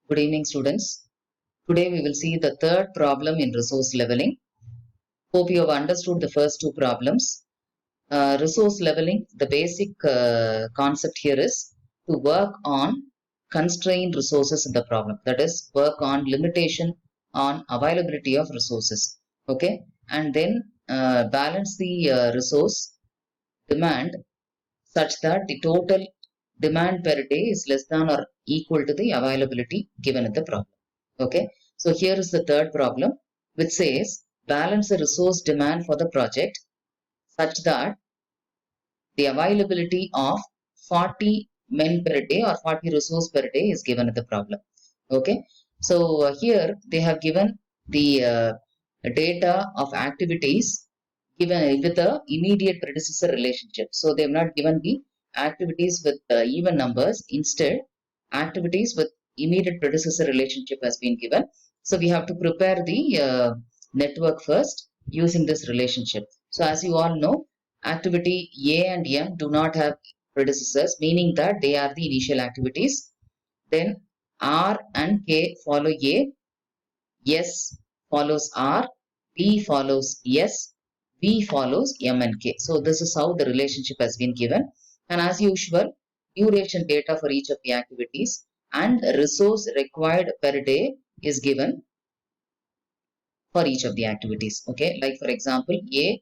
Good evening, students. Today we will see the third problem in resource leveling. Hope you have understood the first two problems. Resource leveling, the basic concept here is to work on constrained resources in the problem. That is, work on limitation on availability of resources. Okay, and then balance the resource demand such that the total demand per day is less than or equal to the availability given in the problem. Okay, so here is the third problem, which says balance the resource demand for the project such that the availability of 40 men per day or 40 resource per day is given in the problem. Okay, so here they have given the data of activities given with the immediate predecessor relationship. So they have not given the activities with even numbers. Instead, activities with immediate predecessor relationship has been given. So we have to prepare the network first using this relationship. So as you all know, activity A and M do not have predecessors, meaning that they are the initial activities. Then R and K follow A, S follows R, B follows S, V follows M and K. So this is how the relationship has been given. And as usual, duration data for each of the activities and resource required per day is given for each of the activities. Okay, like for example, A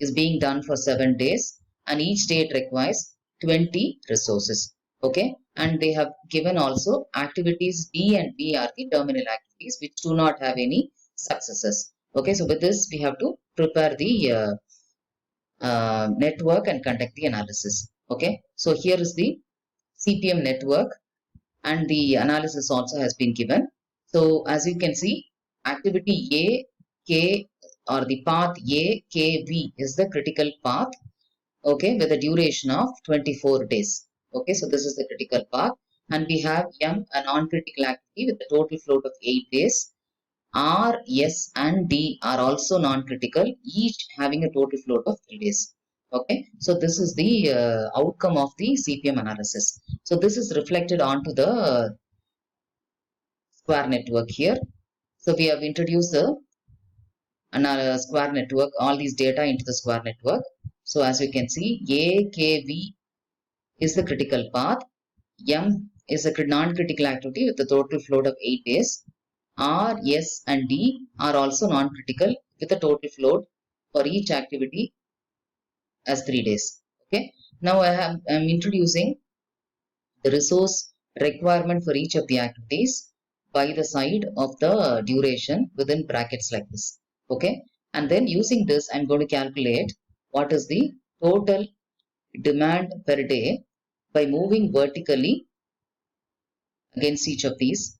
is being done for 7 days and each day it requires 20 resources. Okay, and they have given also activities D and B are the terminal activities which do not have any successes. Okay, so with this we have to prepare the network and conduct the analysis. Okay, so here is the CPM network and the analysis also has been given. So as you can see, activity A, K or the path A, K, V is the critical path. Okay, with a duration of 24 days. Okay, so this is the critical path. And we have M, a non-critical activity with a total float of 8 days. R, S and D are also non-critical, each having a total float of 3 days. Okay, so this is the outcome of the CPM analysis. So this is reflected onto the square network here. So we have introduced the square network, all these data into the square network. So as you can see, A, K, V is the critical path. M is a non-critical activity with a total float of 8 days. R, S and D are also non-critical with a total float for each activity as 3 days. Okay. Now I'm introducing the resource requirement for each of the activities by the side of the duration within brackets like this. Okay. And then using this, I'm going to calculate what is the total demand per day by moving vertically against each of these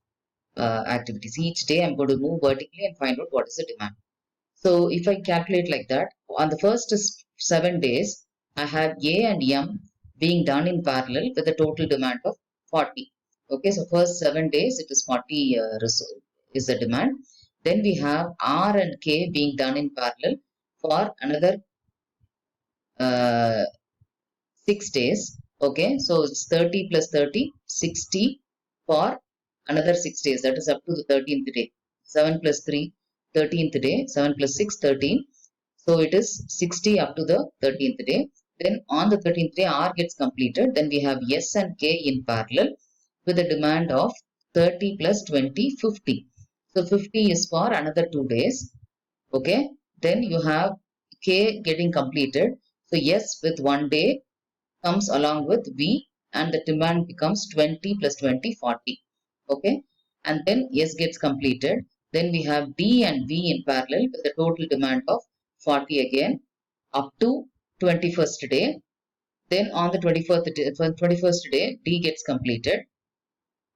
activities. Each day I'm going to move vertically and find out what is the demand. So if I calculate like that, on the first 7 days, I have A and M being done in parallel with a total demand of 40. Okay, so first 7 days it is 40 is the demand. Then we have R and K being done in parallel for another 6 days. Okay, so it's 30 plus 30, 60 for another 6 days. That is up to the 13th day. 7 plus 3, 13th day. 7 plus 6, 13. So it is 60 up to the 13th day. Then on the 13th day, R gets completed. Then we have S and K in parallel with a demand of 30 plus 20, 50. So 50 is for another 2 days. Okay. Then you have K getting completed. So S with 1 day comes along with V and the demand becomes 20 plus 20, 40. Okay. And then S gets completed. Then we have D and V in parallel with a total demand of 40 again up to 21st day. Then on the 21st day, D gets completed.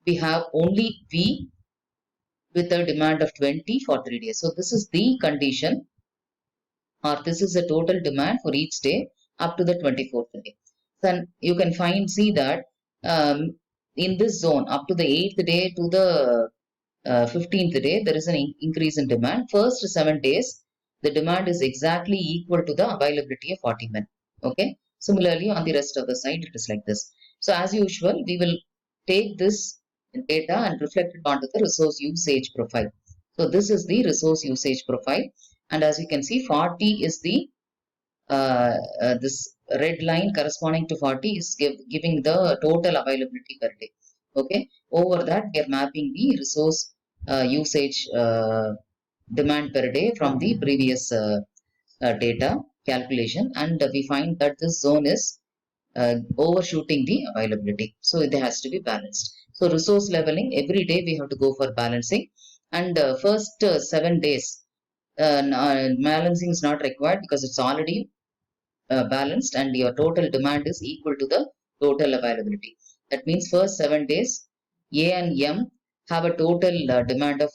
We have only V with a demand of 20 for 3 days. So this is the condition or this is the total demand for each day up to the 24th day. Then you can see that in this zone up to the 8th day to the 15th day, there is an increase in demand. First 7 days, the demand is exactly equal to the availability of 40 men. Okay. Similarly, on the rest of the side, it is like this. So as usual, we will take this data and reflect it onto the resource usage profile. So this is the resource usage profile. And as you can see, 40 is the this red line corresponding to 40 is giving the total availability per day. Okay, over that we are mapping the resource usage demand per day from the previous data calculation, and we find that this zone is overshooting the availability. So it has to be balanced. So resource leveling, every day we have to go for balancing, and first 7 days balancing is not required because it's already balanced and your total demand is equal to the total availability. That means first 7 days, A and M have a total demand of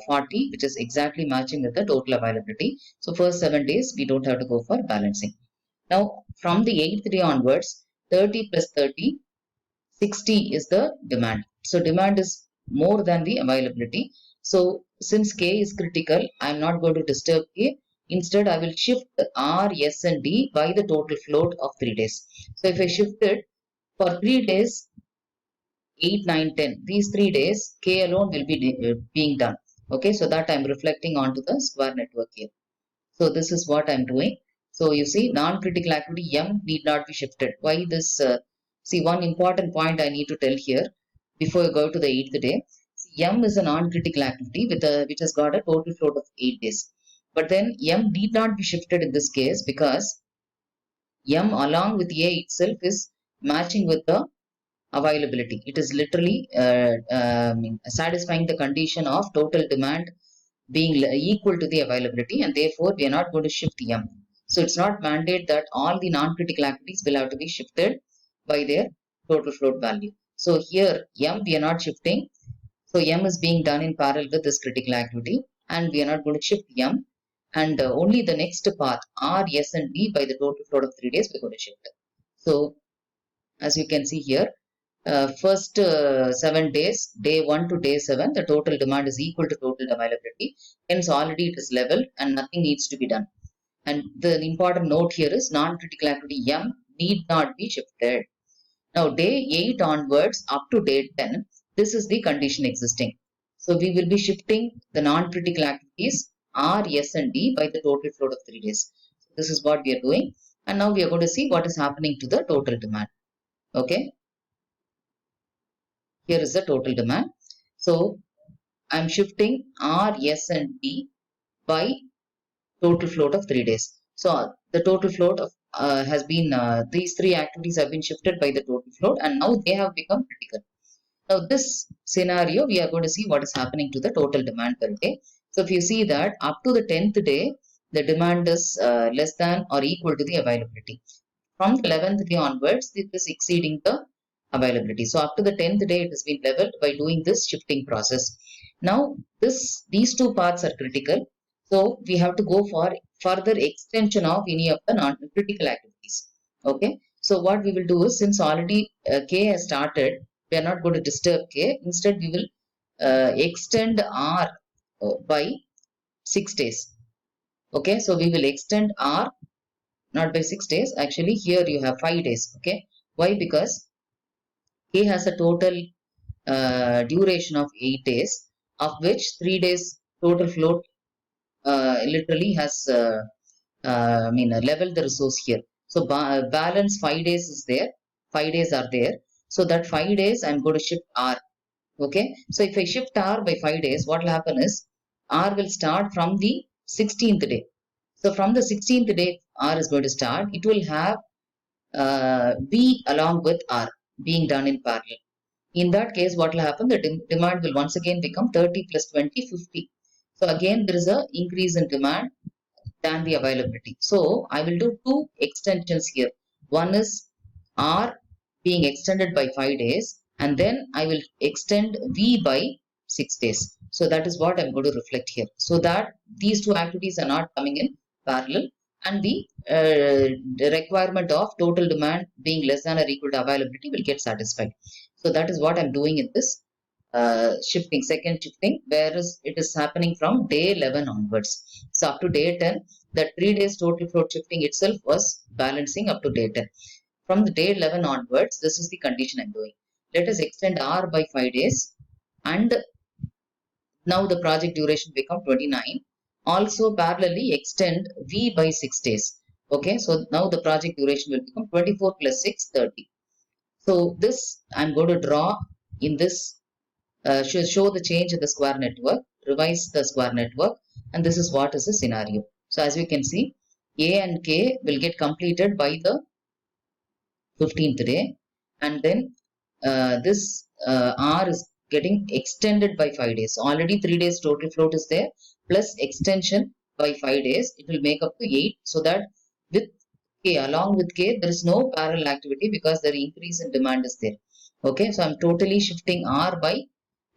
40, which is exactly matching with the total availability. So first 7 days, we don't have to go for balancing. Now, from the 8th day onwards, 30 plus 30, 60 is the demand. So demand is more than the availability. So since K is critical, I'm not going to disturb K. Instead, I will shift R, S and D by the total float of 3 days. So if I shift it for 3 days, 8, 9, 10, these 3 days, K alone will be being done. Okay, so that I'm reflecting onto the square network here. So this is what I'm doing. So you see, non-critical activity M need not be shifted. Why this? See, one important point I need to tell here before you go to the 8th day. See, M is a non-critical activity which has got a total float of 8 days. But then M need not be shifted in this case because M along with A itself is matching with the availability. It is literally satisfying the condition of total demand being equal to the availability, and therefore we are not going to shift M. So it's not mandate that all the non-critical activities will have to be shifted by their total float value. So here M we are not shifting. So M is being done in parallel with this critical activity, and we are not going to shift M. And only the next path R, S and D by the total float of 3 days we're going to shift. So as you can see here, first 7 days, day 1 to day 7, the total demand is equal to total availability. Hence, already it is level and nothing needs to be done. And the important note here is non-critical activity M need not be shifted. Now, day 8 onwards up to day 10, this is the condition existing. So, we will be shifting the non-critical activities R, S and D by the total float of 3 days. So, this is what we are doing. And now we are going to see what is happening to the total demand. Okay. Here is the total demand. So I'm shifting R, S and D by total float of 3 days. So the total float of has been, these three activities have been shifted by the total float and now they have become critical. Now this scenario, we are going to see what is happening to the total demand per day. So if you see that up to the 10th day, the demand is less than or equal to the availability. From the 11th day onwards, it is exceeding the availability. So up to the 10th day, it has been leveled by doing this shifting process. Now, these two paths are critical. So we have to go for further extension of any of the non-critical activities. Okay. So what we will do is, since already K has started, we are not going to disturb K. Instead, we will extend R by 6 days. Okay. So we will extend R not by 6 days. Actually, here you have 5 days. Okay. Why? Because K has a total duration of 8 days, of which 3 days total float literally has leveled the resource here. So balance 5 days is there. 5 days are there. So that 5 days I'm going to shift R. Okay. So if I shift R by 5 days, what will happen is R will start from the 16th day. So from the 16th day R is going to start. It will have B along with R being done in parallel. In that case, what will happen? The demand will once again become 30 plus 20, 50. So again, there is a increase in demand than the availability. So I will do two extensions here. One is R being extended by 5 days, and then I will extend V by 6 days. So that is what I'm going to reflect here. So that these two activities are not coming in parallel, and the requirement of total demand being less than or equal to availability will get satisfied. So that is what I'm doing in this shifting, second shifting, whereas it is happening from day 11 onwards. So up to day 10, the 3 days total float shifting itself was balancing up to day 10. From the day 11 onwards, this is the condition I'm doing. Let us extend R by 5 days. and now the project duration become 29. Also parallelly extend V by 6 days. Okay, so now the project duration will become 24 plus 6, 30. So this I'm going to draw in this, show the change in the square network, revise the square network, and this is what is the scenario. So as we can see, A and K will get completed by the 15th day, and then this R is getting extended by 5 days. So already 3 days total float is there, plus extension by 5 days, it will make up to 8. So that with K, along with K, there is no parallel activity because the increase in demand is there. Okay, so I'm totally shifting R by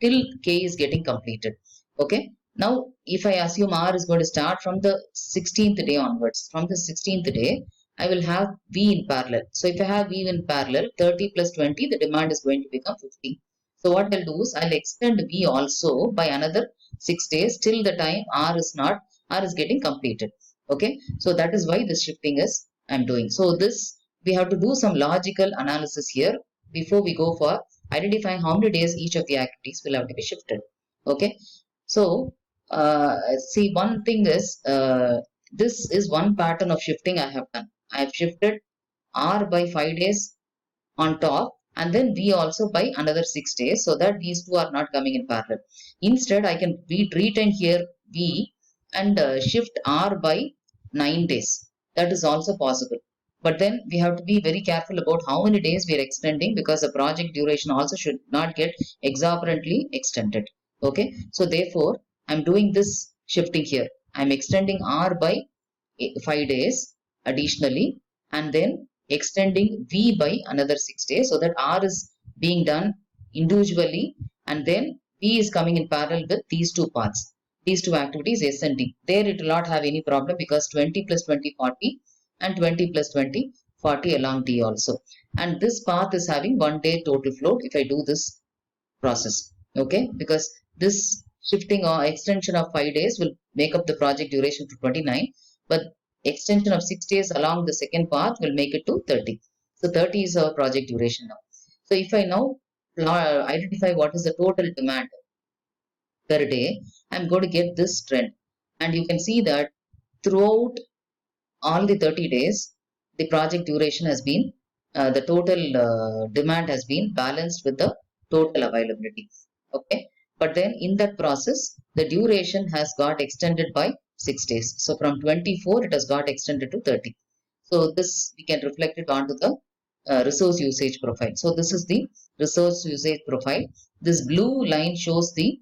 till K is getting completed. Okay, now if I assume R is going to start from the 16th day onwards, from the 16th day, I will have V in parallel. So if I have V in parallel, 30 plus 20, the demand is going to become 50. So what I'll do is I'll extend V also by another 6 days till the time R is getting completed. Okay, so that is why this shifting is I'm doing. So this, we have to do some logical analysis here before we go for identifying how many days each of the activities will have to be shifted. Okay, so see, one thing is, this is one pattern of shifting I have done. I have shifted R by 5 days on top, and then V also by another 6 days, so that these two are not coming in parallel. Instead, I can retain here V and shift R by 9 days. That is also possible. But then we have to be very careful about how many days we are extending, because the project duration also should not get exorbitantly extended. Okay, so therefore, I'm doing this shifting here. I'm extending R by 5 days additionally, and then extending V by another 6 days, so that R is being done individually, and then V is coming in parallel with these two parts, these two activities S and D. There it will not have any problem because 20 plus 20 40 and 20 plus 20 40 along D also. And this path is having 1 day total float if I do this process. Okay, because this shifting or extension of 5 days will make up the project duration to 29, but extension of 6 days along the second path will make it to 30. So 30 is our project duration now. So if I now identify what is the total demand per day, I'm going to get this trend, and you can see that throughout all the 30 days, the project duration has been, the total demand has been balanced with the total availability. Okay, but then in that process, the duration has got extended by 6 days. So from 24, it has got extended to 30. So this we can reflect it onto the resource usage profile. So this is the resource usage profile. This blue line shows the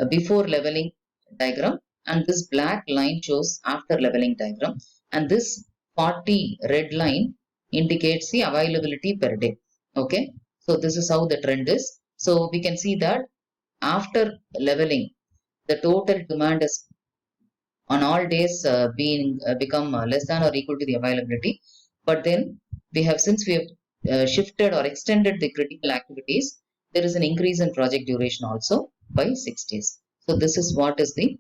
before leveling diagram, and this black line shows after leveling diagram, and this 40 red line indicates the availability per day. Okay, so this is how the trend is. So we can see that after leveling, the total demand is on all days being become less than or equal to the availability. But then we have, since we have shifted or extended the critical activities, there is an increase in project duration also by 6 days. So this is what is the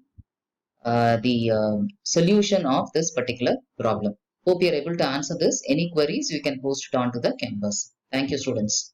solution of this particular problem. Hope you are able to answer this. Any queries, you can post it on to the Canvas. Thank you, students.